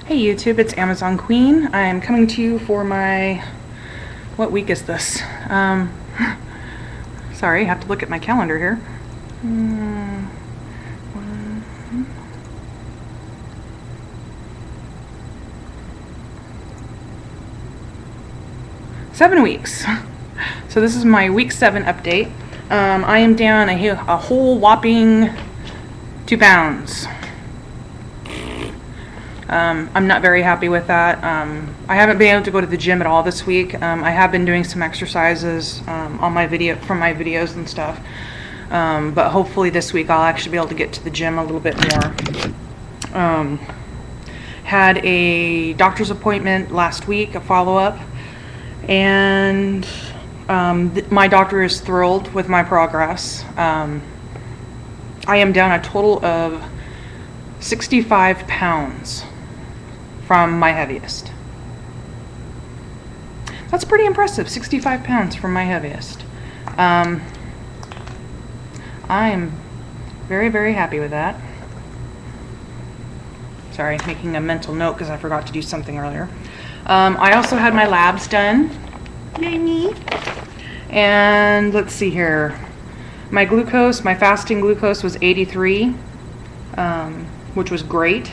Hey YouTube, it's Amazon Queen. I'm coming to you for my, what week is this? Sorry, I have to look at my calendar here. 7 weeks. So this is my week 7 update. I am down a whole whopping 2 pounds. I'm not very happy with that. I haven't been able to go to the gym at all this week. I have been doing some exercises from my videos and stuff. But hopefully this week I'll actually be able to get to the gym a little bit more. Had a doctor's appointment last week, a follow-up, and my doctor is thrilled with my progress. I am down a total of 65 pounds from my heaviest. That's pretty impressive, 65 pounds from my heaviest. I am very, very happy with that. Sorry, making a mental note because I forgot to do something earlier. I also had my labs done. Yay me. And let's see here. My glucose, my fasting glucose was 83, which was great.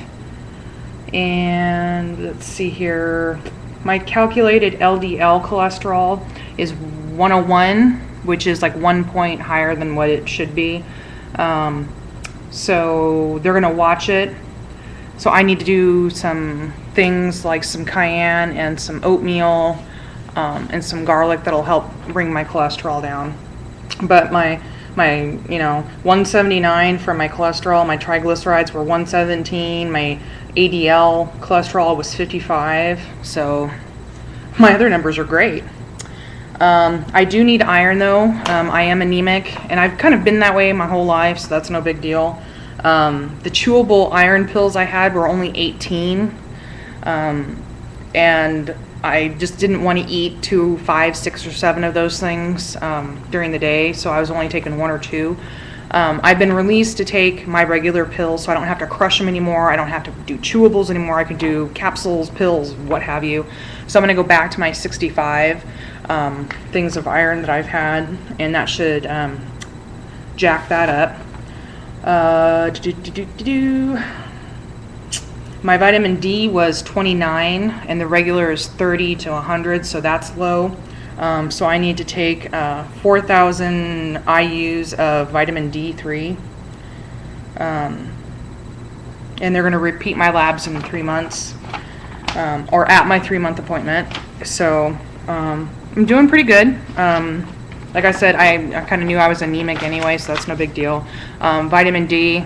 And let's see here. My calculated LDL cholesterol is 101, which is like 1 point higher than what it should be. So they're gonna watch it. So I need to do some things like some cayenne and some oatmeal and some garlic that'll help bring my cholesterol down. But my 179 for my cholesterol, my triglycerides were 117, my ADL cholesterol was 55, so my other numbers are great. I do need iron though. I am anemic, and I've kind of been that way my whole life, so that's no big deal. The chewable iron pills I had were only 18, and I just didn't want to eat 2, 5, 6, or 7 of those things during the day, so I was only taking 1 or 2. I've been released to take my regular pills, so I don't have to crush them anymore. I don't have to do chewables anymore. I can do capsules, pills, what have you. So I'm going to go back to my 65 things of iron that I've had, and that should jack that up. My vitamin D was 29, and the regular is 30 to 100, so that's low. So I need to take 4,000 IUs of vitamin D3. And they're going to repeat my labs in 3 months, or at my 3-month appointment. So I'm doing pretty good. Like I said, I kind of knew I was anemic anyway, so that's no big deal. Vitamin D,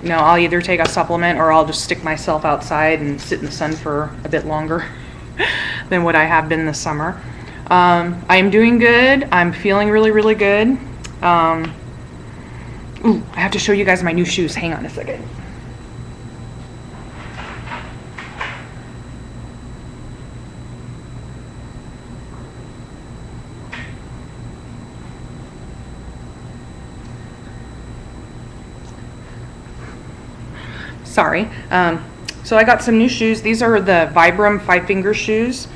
I'll either take a supplement or I'll just stick myself outside and sit in the sun for a bit longer than what I have been this summer. I am doing good. I'm feeling really, really good. I have to show you guys my new shoes. Hang on a second. Sorry. So I got some new shoes. These are the Vibram 5-finger shoes.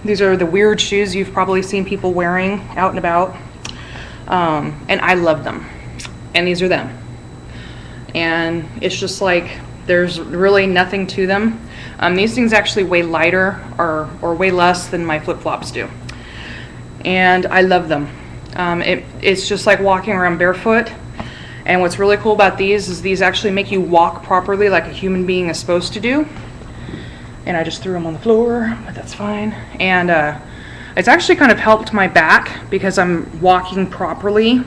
These are the weird shoes you've probably seen people wearing out and about. And I love them. And these are them. And it's just like, there's really nothing to them. These things actually weigh lighter or weigh less than my flip-flops do. And I love them. It's just like walking around barefoot. And what's really cool about these is these actually make you walk properly like a human being is supposed to do. And I just threw them on the floor, but that's fine. And it's actually kind of helped my back because I'm walking properly.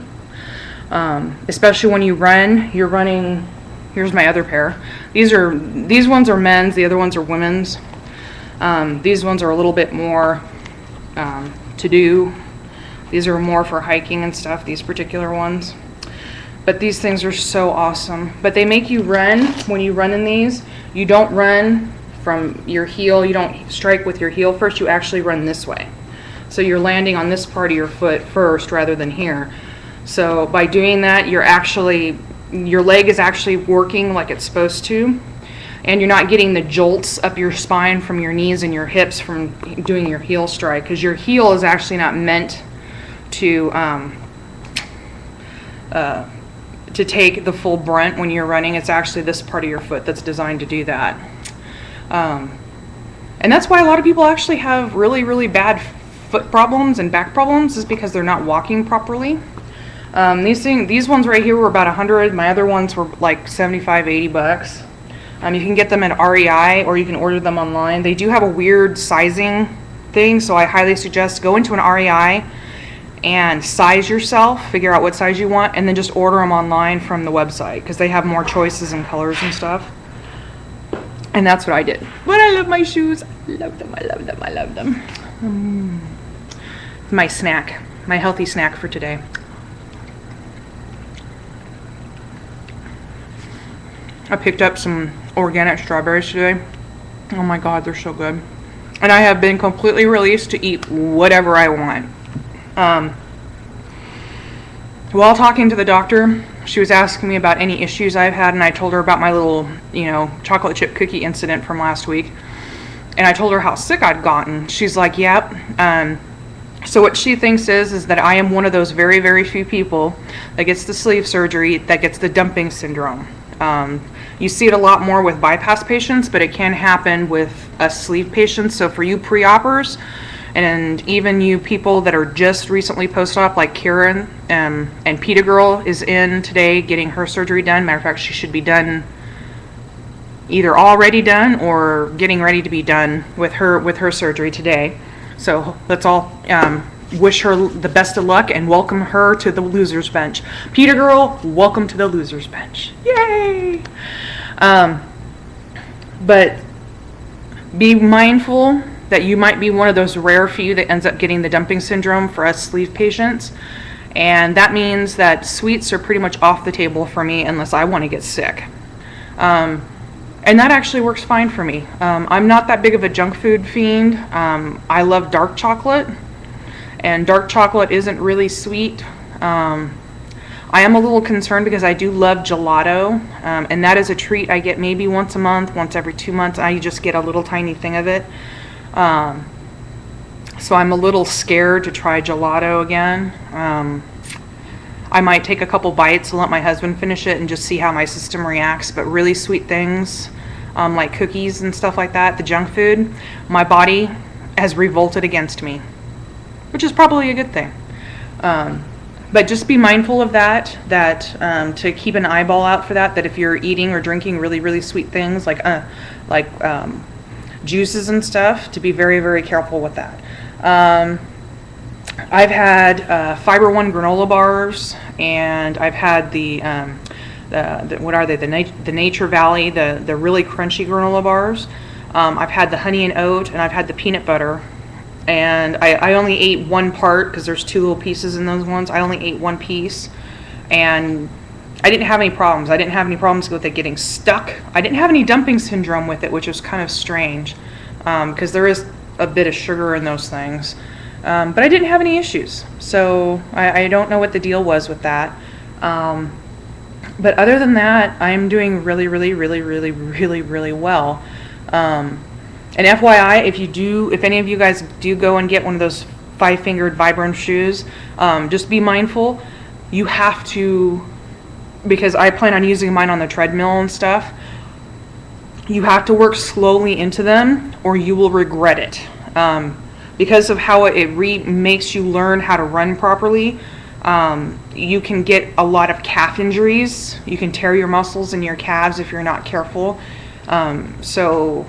Especially when you run, you're running. Here's my other pair. These ones are men's, the other ones are women's. These ones are a little bit more to do. These are more for hiking and stuff, these particular ones. But these things are so awesome. But they make you run. When you run in these, you don't run from your heel. You don't strike with your heel first. You actually run this way. So you're landing on this part of your foot first rather than here. So by doing that, you're actually your leg is actually working like it's supposed to, and you're not getting the jolts up your spine from your knees and your hips from doing your heel stride, because your heel is actually not meant to take the full brunt when you're running. It's actually this part of your foot that's designed to do that. And that's why a lot of people actually have really, really bad foot problems and back problems, is because they're not walking properly. These ones right here were about 100. My other ones were like 75, 80 bucks. You can get them at REI, or you can order them online. They do have a weird sizing thing, so I highly suggest go into an REI and size yourself, figure out what size you want, and then just order them online from the website, because they have more choices and colors and stuff. And that's what I did. But I love my shoes. I love them, I love them, I love them. My snack, my healthy snack for today. I picked up some organic strawberries today. Oh my God, they're so good. And I have been completely released to eat whatever I want. While talking to the doctor, she was asking me about any issues I've had, and I told her about my little, chocolate chip cookie incident from last week. And I told her how sick I'd gotten. She's like, yep. So what she thinks is that I am one of those very, very few people that gets the sleeve surgery that gets the dumping syndrome. You see it a lot more with bypass patients, but it can happen with us sleeve patients. So for you pre-oppers, and even you people that are just recently post-op, like Karen, and Peta Girl is in today getting her surgery done. Matter of fact, she should be done, either already done or getting ready to be done with her surgery today. So let's all wish her the best of luck and welcome her to the losers bench. Peta Girl, welcome to the losers bench. Yay! But be mindful that you might be one of those rare few that ends up getting the dumping syndrome for us sleeve patients. And that means that sweets are pretty much off the table for me unless I want to get sick. And that actually works fine for me. I'm not that big of a junk food fiend. I love dark chocolate, and dark chocolate isn't really sweet. I am a little concerned because I do love gelato, and that is a treat I get maybe once a month, once every 2 months. I just get a little tiny thing of it. So I'm a little scared to try gelato again. I might take a couple bites and let my husband finish it and just see how my system reacts. But really sweet things, like cookies and stuff like that, the junk food, my body has revolted against me, which is probably a good thing. But just be mindful of that to keep an eyeball out for that if you're eating or drinking really, really sweet things like juices and stuff, to be very, very careful with that. I've had Fiber One granola bars, and I've had the what are they? The Nature Valley, the really crunchy granola bars. I've had the honey and oat, and I've had the peanut butter. And I only ate one part because there's 2 little pieces in those ones. I only ate one piece, and I didn't have any problems. I didn't have any problems with it getting stuck. I didn't have any dumping syndrome with it, which was kind of strange, because there is a bit of sugar in those things. But I didn't have any issues, so I don't know what the deal was with that. But other than that, I'm doing really, really, really, really, really, really well. And FYI, if any of you guys do go and get one of those 5-fingered Vibram shoes, just be mindful. You have to, because I plan on using mine on the treadmill and stuff, you have to work slowly into them or you will regret it. Because of how it makes you learn how to run properly, you can get a lot of calf injuries. You can tear your muscles in your calves if you're not careful. So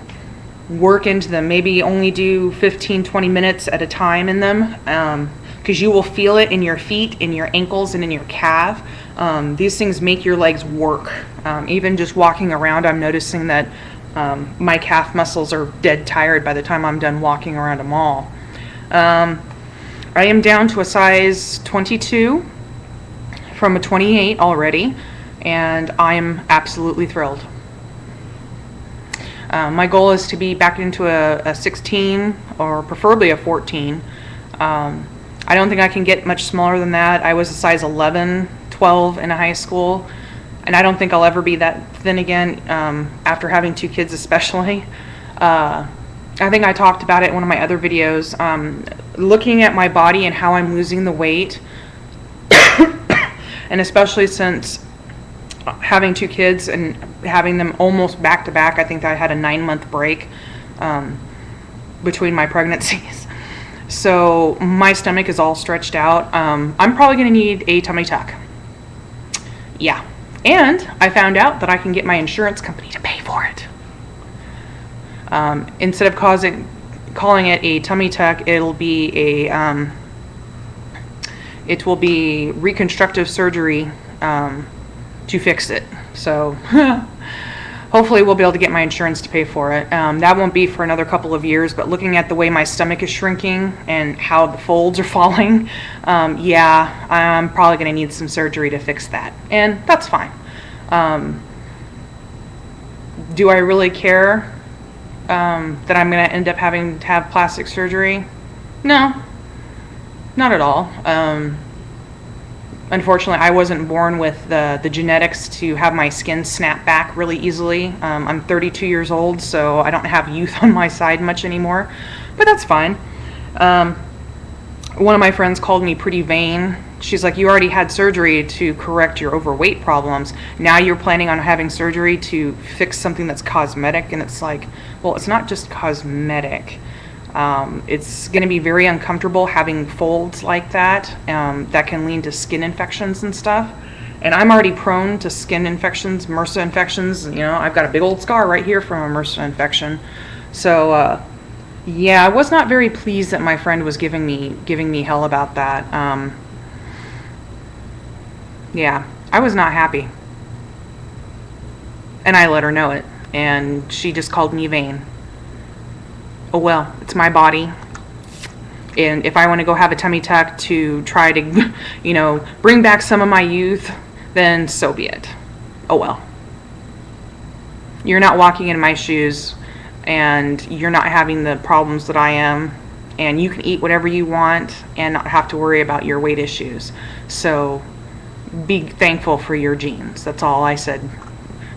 work into them. Maybe only do 15-20 minutes at a time in them, because you will feel it in your feet, in your ankles, and in your calf. These things make your legs work. Even just walking around, I'm noticing that my calf muscles are dead tired by the time I'm done walking around a mall. I am down to a size 22 from a 28 already, and I'm absolutely thrilled. My goal is to be back into a 16 or preferably a 14. I don't think I can get much smaller than that. I was a size 11, 12 in high school. And I don't think I'll ever be that thin again, after having 2 kids especially. I think I talked about it in one of my other videos. Looking at my body and how I'm losing the weight, and especially since having 2 kids and having them almost back to back, I think I had a 9-month break between my pregnancies. So my stomach is all stretched out. I'm probably going to need a tummy tuck. Yeah. And I found out that I can get my insurance company to pay for it. Instead of calling it a tummy tuck, it will be reconstructive surgery to fix it. So hopefully we'll be able to get my insurance to pay for it. That won't be for another couple of years, but looking at the way my stomach is shrinking and how the folds are falling, yeah, I'm probably going to need some surgery to fix that. And that's fine. Do I really care that I'm going to end up having to have plastic surgery? No, not at all. Unfortunately, I wasn't born with the genetics to have my skin snap back really easily. I'm 32 years old, so I don't have youth on my side much anymore, but that's fine. One of my friends called me pretty vain. She's like, you already had surgery to correct your overweight problems. Now you're planning on having surgery to fix something that's cosmetic. And it's like, well, it's not just cosmetic. It's going to be very uncomfortable having folds like that, that can lead to skin infections and stuff. And I'm already prone to skin infections, MRSA infections. You know, I've got a big old scar right here from a MRSA infection. So, yeah, I was not very pleased that my friend was giving me hell about that. Yeah, I was not happy. And I let her know it, and she just called me vain. Oh well, it's my body. And if I want to go have a tummy tuck to try to, you know, bring back some of my youth, then so be it. Oh well. You're not walking in my shoes, and you're not having the problems that I am, and you can eat whatever you want and not have to worry about your weight issues. So be thankful for your genes. That's all I said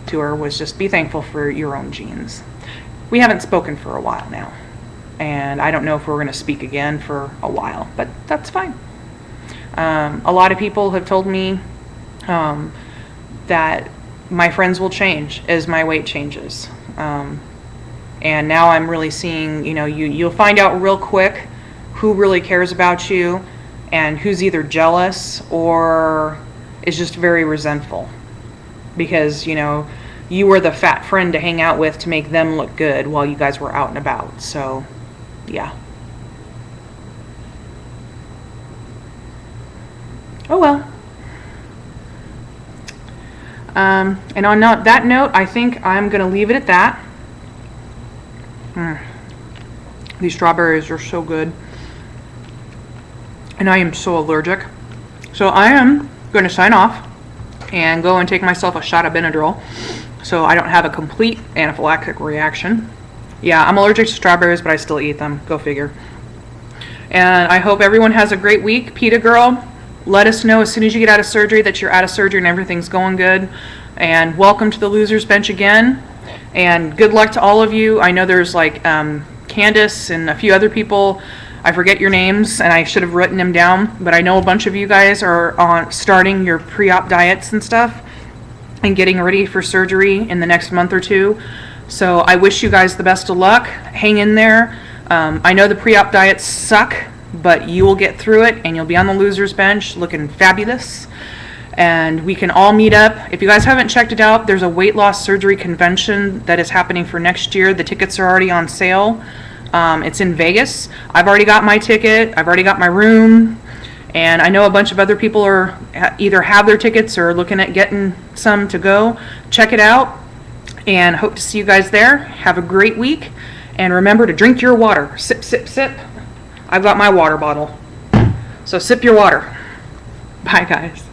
to her, was just be thankful for your own genes. We haven't spoken for a while now, and I don't know if we're going to speak again for a while, but that's fine. A lot of people have told me that my friends will change as my weight changes. And now I'm really seeing, you know, you'll find out real quick who really cares about you and who's either jealous or is just very resentful. Because, you know, you were the fat friend to hang out with to make them look good while you guys were out and about. So, yeah. Oh well. And on that note, I think I'm going to leave it at that. These strawberries are so good. And I am so allergic. So I am going to sign off and go and take myself a shot of Benadryl so I don't have a complete anaphylactic reaction. Yeah, I'm allergic to strawberries, but I still eat them. Go figure. And I hope everyone has a great week. PETA girl, let us know as soon as you get out of surgery that you're out of surgery and everything's going good. And welcome to the Losers Bench again. And good luck to all of you. I know there's like Candace and a few other people. I forget your names, and I should have written them down, but I know a bunch of you guys are starting your pre-op diets and stuff and getting ready for surgery in the next month or two. So I wish you guys the best of luck. Hang in there. I know the pre-op diets suck, but you will get through it, and you'll be on the Losers Bench looking fabulous. And we can all meet up. If you guys haven't checked it out, there's a weight loss surgery convention that is happening for next year. The tickets are already on sale. It's in Vegas. I've already got my ticket. I've already got my room. And I know a bunch of other people are either have their tickets or looking at getting some to go. Check it out. And hope to see you guys there. Have a great week. And remember to drink your water. Sip, sip, sip. I've got my water bottle. So sip your water. Bye, guys.